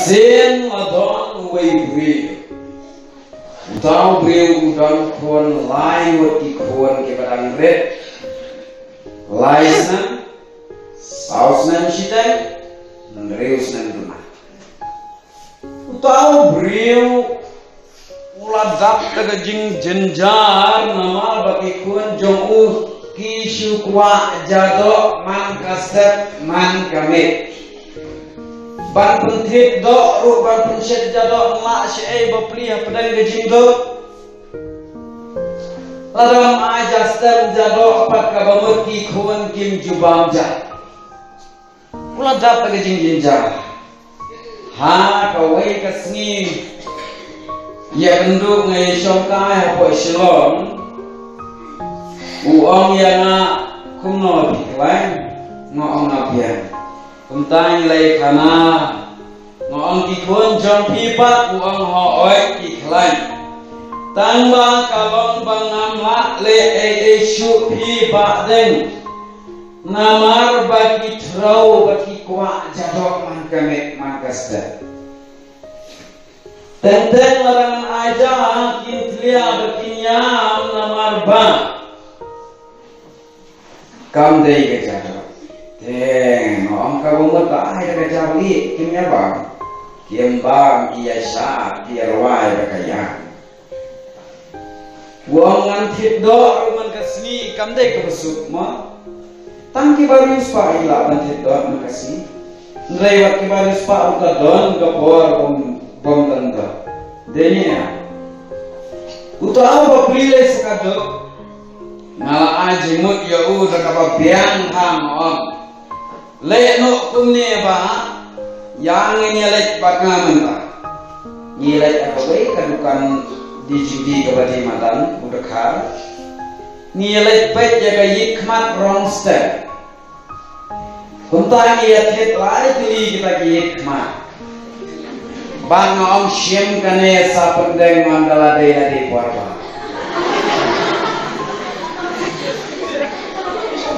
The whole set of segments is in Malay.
Kasen adon wei utau breu udang kon lai wati kon ke barang red lai san saus nan sitai nan reus nan duna utau breu uladap taga jing jenjar nama bagi kon jong kishu kwa jado man kastet man kame ban pentit do ru ban penset jado ma syai bapli padang gejing do ladam ajastem jado pat kabamut ki khon kim jubam ja pula dat gejing jinja ha kawai kasni ya bendu ngai shongkai po shalom uong yana kumno diklain ngong nabian kumtang lay kana ngong kikun jong pipat uong ho oi diklain tangba kalong bangam la le shu pipat deng namar bagi trau bagi kwa jadok man kame man kasda tenteng larangan aja kintlia berkinyam namar bang kam dei ke jado teng om ka bumut ba ai ka jawi kimya ba kim ba iya sa dia rawai ba kaya wong ngan thit do man kasni kam dei ka besuk ma tangki baru spa ila man thit do man kasni ngai wat ki baru spa uta don ka bor bom tanda denia uta apa prile sakado ngala aji mut ya u da ka biang ham om le no kumne ba yang ini le pangaman ba ni le apa bae kadukan di judi ke badi matan udah khar ni le pet jaga yikmat wrong step kunta ni ya thet lai tili kita yikmat bang om shem kane sa pendeng mandala de di porba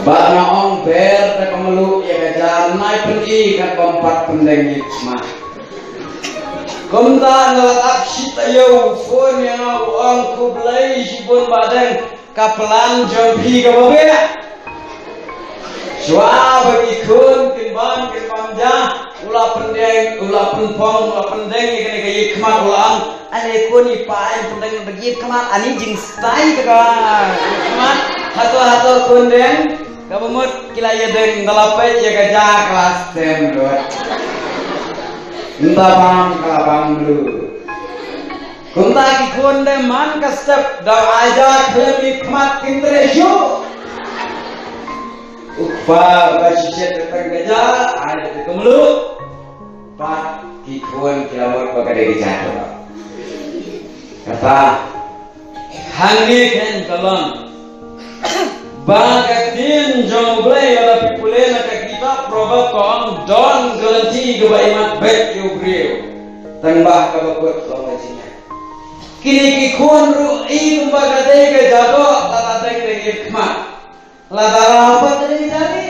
bana ong ber ta kemelu ya kajar nai pergi kat bompat pendeng hikmah kumta ngalat sita yo phone yang ong kublai sibun badeng kapelan jompi ka babe jwa bagi kun kimbang ja ula pendeng ula penpong ula pendeng ikene ka hikmah ulang ane kun ipai pendeng bagi hikmah ani jing stai ka hikmah hato kundeng kabumut kilaya deng dalapai ya gaja kelas tembok ndabang kalabang lu kunta ki kunde man kastep da aja khemi khmat kindreshu ukpa basishet teng gaja ada kemulu pak ki kun kilawat bagade gaja kata hangi ken kalon bagatin jomblay wala pipule na kita proba kong don garanti gabaimat bet yubriyo tangbah kabakot lomajinya kini kikun ru'i bagade ke jado tatadek de hikmah ladara apa tadi jadi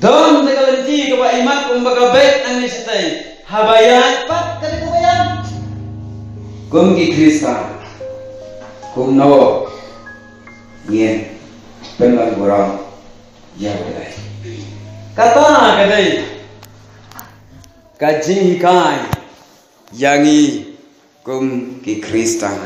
don de garanti gabaimat kumbaga bet anistai habayat pat kade kabayan kum ki kristan kum no yen penlan borang ya bedai kata kadai kajing hikai yangi kum ki kristan